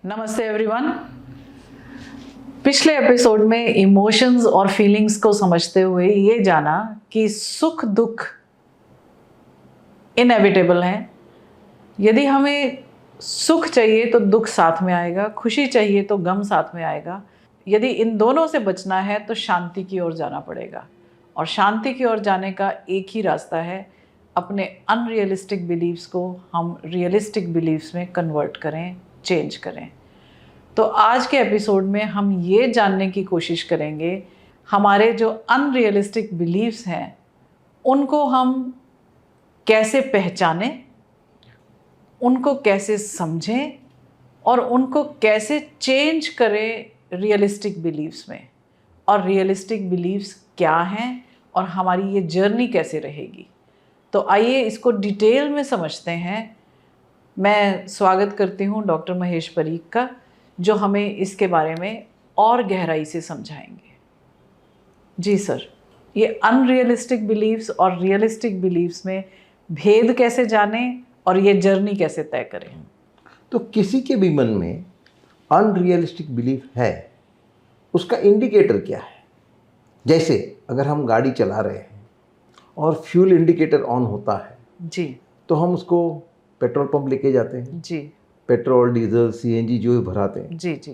नमस्ते एवरीवन। पिछले एपिसोड में इमोशंस और फीलिंग्स को समझते हुए ये जाना कि सुख दुख इनएविटेबल हैं। यदि हमें सुख चाहिए तो दुख साथ में आएगा, खुशी चाहिए तो गम साथ में आएगा। यदि इन दोनों से बचना है तो शांति की ओर जाना पड़ेगा, और शांति की ओर जाने का एक ही रास्ता है, अपने अनरियलिस्टिक बिलीव्स को हम रियलिस्टिक बिलीव्स में कन्वर्ट करें, चेंज करें। तो आज के एपिसोड में हम ये जानने की कोशिश करेंगे हमारे जो अनरियलिस्टिक बिलीव्स हैं उनको हम कैसे पहचानें, उनको कैसे समझें और उनको कैसे चेंज करें रियलिस्टिक बिलीव्स में, और रियलिस्टिक बिलीव्स क्या हैं और हमारी ये जर्नी कैसे रहेगी। तो आइए इसको डिटेल में समझते हैं। मैं स्वागत करती हूँ डॉक्टर महेश परीख का, जो हमें इसके बारे में और गहराई से समझाएंगे। जी सर, ये अनरियलिस्टिक बिलीव्स और रियलिस्टिक बिलीव्स में भेद कैसे जानें और ये जर्नी कैसे तय करें। तो किसी के भी मन में अनरियलिस्टिक बिलीफ है, उसका इंडिकेटर क्या है? जैसे अगर हम गाड़ी चला रहे हैं और फ्यूल इंडिकेटर ऑन होता है जी, तो हम उसको पेट्रोल पंप लेके जाते हैं, जी, पेट्रोल डीजल सीएनजी जो भी भराते हैं, जी, जी,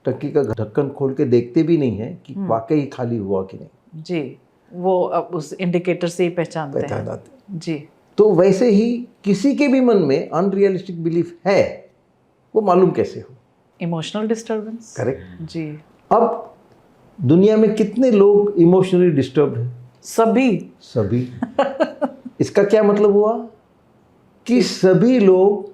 टंकी का ढक्कन खोल के देखते भी नहीं है कि वाकई खाली हुआ कि नहीं। जी, वो अब उस इंडिकेटर से ही पहचानते हैं। पहचान आते हैं। जी, तो वैसे ही किसी के भी मन में अनरियलिस्टिक बिलीफ है, वो मालूम कैसे हो? Emotional disturbance. करेक्ट। जी, अब दुनिया में कितने लोग इमोशनली डिस्टर्ब्ड हैं? सभी। इसका क्या मतलब हुआ कि सभी लोग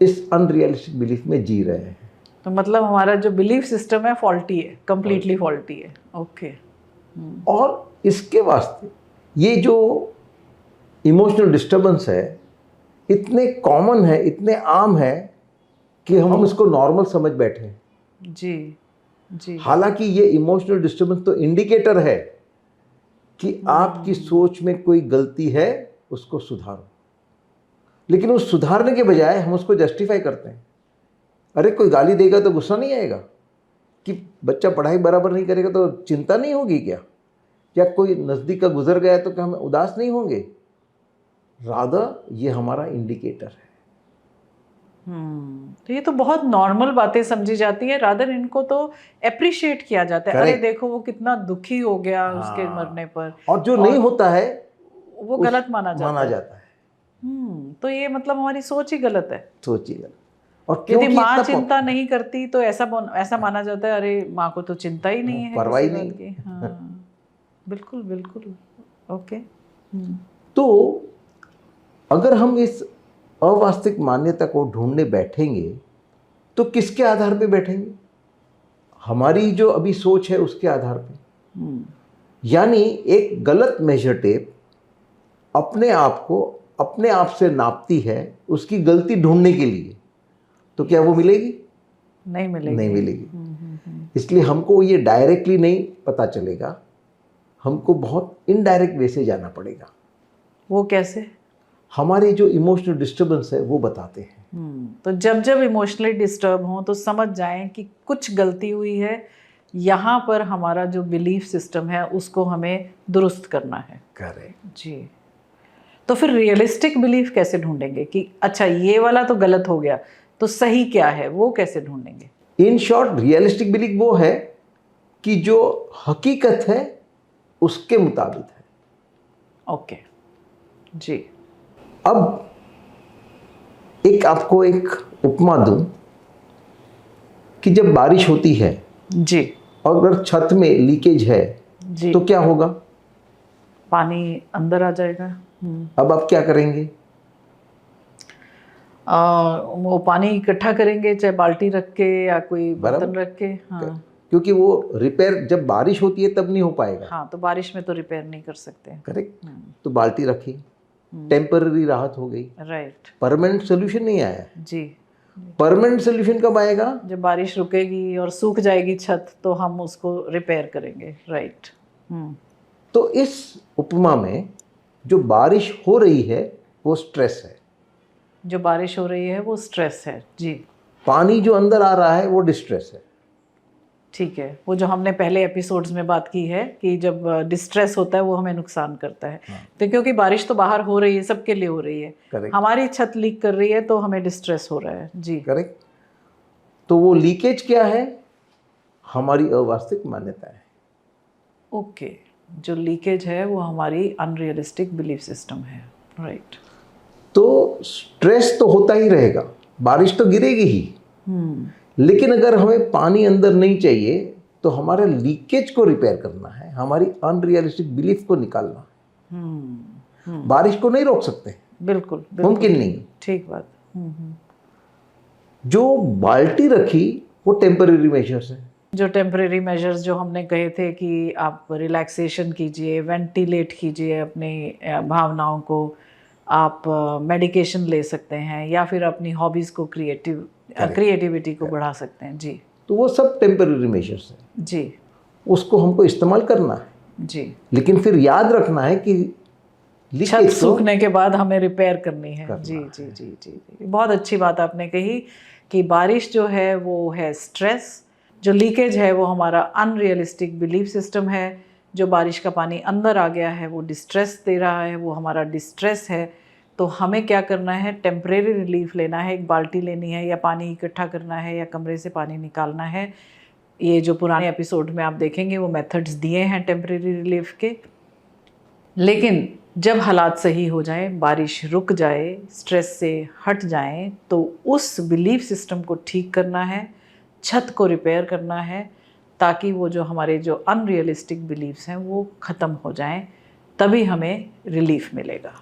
इस अनरियलिस्टिक बिलीफ में जी रहे हैं। तो मतलब हमारा जो बिलीफ सिस्टम है फॉल्टी है, कंप्लीटली फॉल्टी है। ओके। और इसके वास्ते ये जो इमोशनल डिस्टर्बेंस है इतने कॉमन है, इतने आम है कि हम इसको नॉर्मल समझ बैठे हैं। जी, जी, हालांकि ये इमोशनल डिस्टर्बेंस तो इंडिकेटर है कि आपकी सोच में कोई गलती है, उसको सुधारो। लेकिन उस सुधारने के बजाय हम उसको जस्टिफाई करते हैं। अरे कोई गाली देगा तो गुस्सा नहीं आएगा? कि बच्चा पढ़ाई बराबर नहीं करेगा तो चिंता नहीं होगी क्या? या कोई नज़दीक का गुजर गया तो क्या हम उदास नहीं होंगे? रादर ये हमारा इंडिकेटर है। तो ये तो बहुत नॉर्मल बातें समझी जाती है, रादर इनको तो अप्रिशिएट किया जाता है। अरे देखो वो कितना दुखी हो गया उसके मरने पर, और जो नहीं होता है वो गलत माना जाता है। तो ये मतलब हमारी सोच ही गलत है। सोचिएगा। और यदि माँ चिंता नहीं करती तो ऐसा माना जाता है, अरे माँ को तो चिंता ही नहीं है, परवाह किसी नहीं। बात की। हाँ, बिल्कुल बिल्कुल। ओके। तो अगर हम इस अवास्तविक मान्यता को ढूंढने बैठेंगे तो किसके आधार पे बैठेंगे? हमारी जो अभी सोच है उसके आधार पे। यानी एक गलत मेजर टेप अपने आप को अपने आप से नापती है उसकी गलती ढूंढने के लिए, तो क्या वो मिलेगी? नहीं मिलेगी। नहीं मिलेगी। इसलिए हमको ये डायरेक्टली नहीं पता चलेगा, हमको बहुत इनडायरेक्ट वे से जाना पड़ेगा। वो कैसे? हमारे जो इमोशनल डिस्टर्बेंस है वो बताते हैं। तो जब जब इमोशनली डिस्टर्ब हो तो समझ जाएं कि कुछ गलती हुई है, यहाँ पर हमारा जो बिलीफ सिस्टम है उसको हमें दुरुस्त करना है। करेक्ट जी। तो फिर रियलिस्टिक बिलीफ कैसे ढूंढेंगे कि अच्छा ये वाला तो गलत हो गया, तो सही क्या है, वो कैसे ढूंढेंगे? इन शॉर्ट, रियलिस्टिक बिलीफ वो है कि जो हकीकत है उसके मुताबिक है। ओके जी। अब आपको एक उपमा दूं कि जब बारिश होती है जी, और अगर छत में लीकेज है जी, तो क्या होगा? पानी अंदर आ जाएगा। अब आप क्या करेंगे? वो पानी इकट्ठा करेंगे, चाहे बाल्टी रख के या कोई बर्तन रख के। हाँ, क्योंकि वो रिपेयर जब बारिश होती है तब नहीं हो पाएगा। हाँ, तो बारिश में तो रिपेयर नहीं कर सकते। करेक्ट। तो बाल्टी रखी, टेम्पररी राहत हो गई। राइट। परमानेंट सोल्यूशन नहीं आया। जी। परमानेंट सोल्यूशन कब आएगा? जब बारिश रुकेगी और सूख जाएगी छत तो हम उसको रिपेयर करेंगे। राइट। तो इस उपमा में जो बारिश हो रही है वो स्ट्रेस है। जो बारिश हो रही है वो स्ट्रेस है। जी। पानी जो अंदर आ रहा है वो डिस्ट्रेस है। ठीक है, वो जो हमने पहले एपिसोड्स में बात की है कि जब डिस्ट्रेस होता है वो हमें नुकसान करता है। तो क्योंकि बारिश तो बाहर हो रही है, सबके लिए हो रही है, करेक्ट, हमारी छत लीक कर रही है तो हमें डिस्ट्रेस हो रहा है। जी करेक्ट। तो वो लीकेज क्या है? हमारी अवास्तविक मान्यता है। ओके, जो लीकेज है वो हमारी अनरियलिस्टिक बिलीफ सिस्टम है। राइट। तो स्ट्रेस तो होता ही रहेगा, बारिश तो गिरेगी ही, लेकिन अगर हमें पानी अंदर नहीं चाहिए तो हमारे लीकेज को रिपेयर करना है, हमारी अनरियलिस्टिक बिलीफ को निकालना है। बारिश को नहीं रोक सकते, बिल्कुल, मुमकिन नहीं। ठीक बात। जो बाल्टी रखी वो टेम्परेरी मेजर्स है। जो टेम्परेरी मेजर्स जो हमने कहे थे कि आप रिलैक्सेशन कीजिए, वेंटिलेट कीजिए अपनी भावनाओं को, आप मेडिकेशन ले सकते हैं या फिर अपनी हॉबीज़ को क्रिएटिविटी को बढ़ा सकते हैं। जी, तो वो सब टेम्परेरी मेजर्स हैं। जी, उसको हमको इस्तेमाल करना है। जी। लेकिन फिर याद रखना है कि छत सूखने के बाद हमें रिपेयर करनी है। जी, है। जी, जी, जी, जी। बहुत अच्छी बात आपने कही कि बारिश जो है वो है स्ट्रेस, जो लीकेज है वो हमारा अनरियलिस्टिक बिलीफ सिस्टम है, जो बारिश का पानी अंदर आ गया है वो डिस्ट्रेस दे रहा है, वो हमारा डिस्ट्रेस है। तो हमें क्या करना है? टेम्परेरी रिलीफ लेना है, एक बाल्टी लेनी है या पानी इकट्ठा करना है या कमरे से पानी निकालना है। ये जो पुराने एपिसोड में आप देखेंगे वो मेथड्स दिए हैं टेम्परेरी रिलीफ के। लेकिन जब हालात सही हो जाए, बारिश रुक जाए, स्ट्रेस से हट जाए, तो उस बिलीफ सिस्टम को ठीक करना है, छत को रिपेयर करना है, ताकि वो जो हमारे जो अनरियलिस्टिक बिलीफ्स हैं वो ख़त्म हो जाएं, तभी हमें रिलीफ मिलेगा।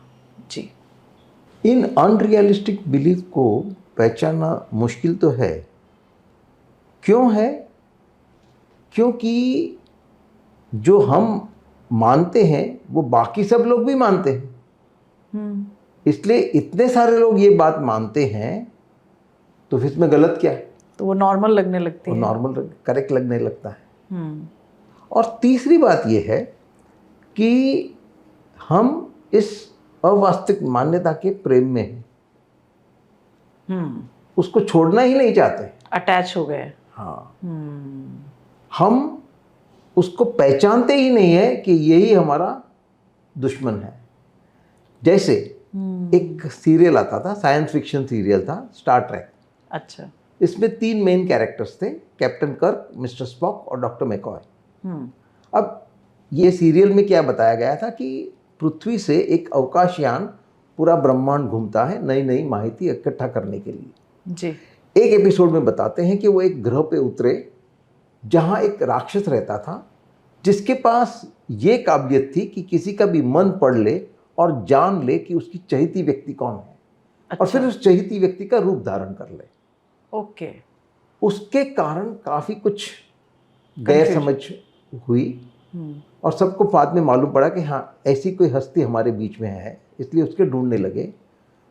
जी। इन अनरियलिस्टिक बिलीफ को पहचानना मुश्किल तो है। क्यों है? क्योंकि जो हम मानते हैं वो बाकी सब लोग भी मानते हैं। इसलिए इतने सारे लोग ये बात मानते हैं तो फिर इसमें गलत क्या है? तो वो नॉर्मल लगने लगती है। वो नॉर्मल करेक्ट लगने लगता है। और तीसरी बात ये है कि हम इस अवास्तविक मान्यता के प्रेम में हैं, उसको छोड़ना ही नहीं चाहते, अटैच हो गए। हाँ। हम उसको पहचानते ही नहीं है कि यही हमारा दुश्मन है। जैसे एक सीरियल आता था, साइंस फिक्शन सीरियल था, स्टार ट्रेक। अच्छा। इसमें 3 मेन कैरेक्टर्स थे, कैप्टन कर्क, मिस्टर स्पॉक और डॉक्टर मैकॉय। अब ये सीरियल में क्या बताया गया था कि पृथ्वी से एक अवकाशयान पूरा ब्रह्मांड घूमता है नई नई माहिती इकट्ठा करने के लिए। जी। एक एपिसोड में बताते हैं कि वो एक ग्रह पे उतरे जहाँ एक राक्षस रहता था, जिसके पास ये काबिलियत थी कि किसी का भी मन पढ़ ले और जान ले कि उसकी चहेती व्यक्ति कौन है। अच्छा। और फिर उस चहेती व्यक्ति का रूप धारण कर ले। ओके। उसके कारण काफ़ी कुछ गैर समझ हुई और सबको बाद में मालूम पड़ा कि हाँ ऐसी कोई हस्ती हमारे बीच में है, इसलिए उसके ढूंढने लगे।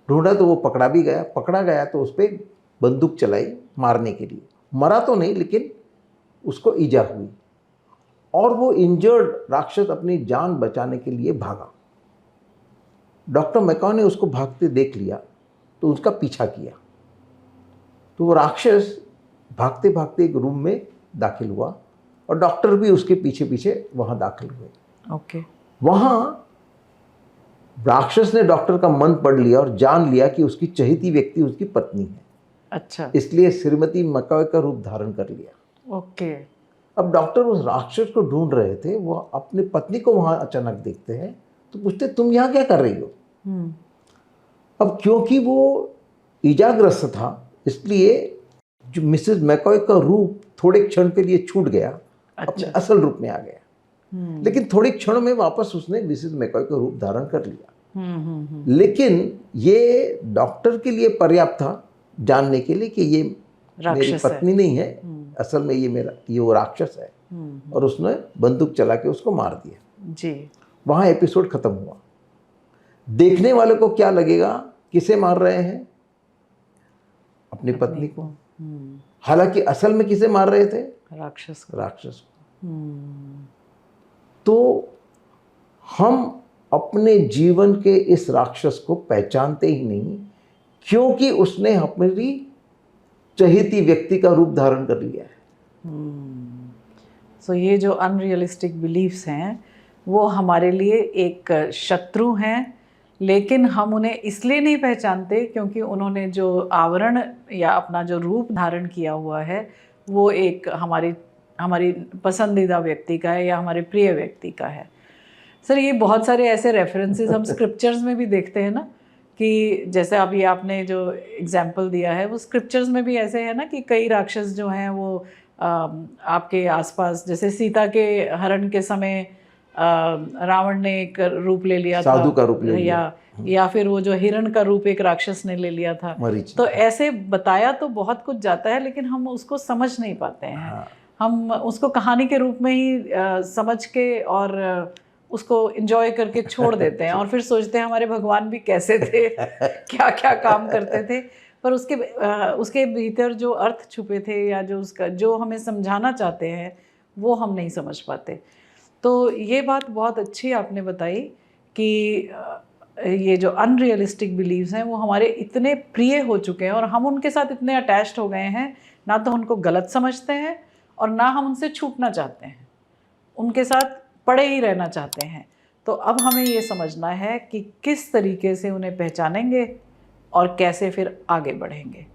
ढूंढा तो वो पकड़ा भी गया। पकड़ा गया तो उस पर बंदूक चलाई मारने के लिए। मरा तो नहीं, लेकिन उसको ईजा हुई और वो इंजर्ड राक्षस अपनी जान बचाने के लिए भागा। डॉक्टर मैकॉय ने उसको भागते देख लिया तो उसका पीछा किया। तो वो राक्षस भागते भागते एक रूम में दाखिल हुआ और डॉक्टर भी उसके पीछे पीछे वहाँ दाखिल हुए। ओके। वहाँ राक्षस ने डॉक्टर का मन पढ़ लिया और जान लिया कि उसकी चहेती व्यक्ति उसकी पत्नी है। अच्छा। इसलिए श्रीमती मैकॉय का रूप धारण कर लिया। ओके। अब डॉक्टर उस राक्षस को ढूंढ रहे थे, वो अपनी पत्नी को वहाँ अचानक देखते हैं तो पूछते तुम यहाँ क्या कर रही हो? अब क्योंकि वो ईजाग्रस्त था, इसलिए जो मिसेस मैकॉय का रूप थोड़े क्षण के लिए छूट गया। अच्छा। अपने असल रूप में आ गया। लेकिन थोड़े क्षण में वापस उसने मिसेस मैकॉय का रूप धारण कर लिया। लेकिन ये डॉक्टर के लिए पर्याप्त था जानने के लिए कि ये मेरी पत्नी नहीं है, असल में ये वो राक्षस है। और उसने बंदूक चला के उसको मार दिया। जी। वहाँ एपिसोड खत्म हुआ। देखने वाले को क्या लगेगा, किसे मार रहे हैं? अपनी पत्नी को। हालांकि असल में किसे मार रहे थे? राक्षस को। तो हम अपने जीवन के इस राक्षस को पहचानते ही नहीं, क्योंकि उसने हमारी चहेती व्यक्ति का रूप धारण कर लिया है। सो ये जो अनरियलिस्टिक बिलीव्स हैं वो हमारे लिए एक शत्रु हैं, लेकिन हम उन्हें इसलिए नहीं पहचानते क्योंकि उन्होंने जो आवरण या अपना जो रूप धारण किया हुआ है वो एक हमारी हमारी पसंदीदा व्यक्ति का है या हमारे प्रिय व्यक्ति का है। सर ये बहुत सारे ऐसे रेफरेंसेस हम स्क्रिप्चर्स में भी देखते हैं ना, कि जैसे अभी आपने जो एग्जाम्पल दिया है वो स्क्रिप्चर्स में भी ऐसे है ना कि कई राक्षस जो हैं वो आपके आसपास, जैसे सीता के हरण के समय रावण ने एक रूप ले लिया था, साधु का रूप ले लिया, या फिर वो जो हिरण का रूप एक राक्षस ने ले लिया था। तो ऐसे बताया तो बहुत कुछ जाता है लेकिन हम उसको समझ नहीं पाते हैं। हाँ। हम उसको कहानी के रूप में ही समझ के और उसको एंजॉय करके छोड़ देते हैं और फिर सोचते हैं हमारे भगवान भी कैसे थे, क्या क्या काम करते थे, पर उसके भीतर जो अर्थ छुपे थे या जो उसका जो हमें समझाना चाहते हैं वो हम नहीं समझ पाते। तो ये बात बहुत अच्छी आपने बताई कि ये जो अनरियलिस्टिक बिलीव्स हैं वो हमारे इतने प्रिय हो चुके हैं और हम उनके साथ इतने अटैच्ड हो गए हैं, ना तो उनको गलत समझते हैं और ना हम उनसे छूटना चाहते हैं, उनके साथ पड़े ही रहना चाहते हैं। तो अब हमें ये समझना है कि किस तरीके से उन्हें पहचानेंगे और कैसे फिर आगे बढ़ेंगे।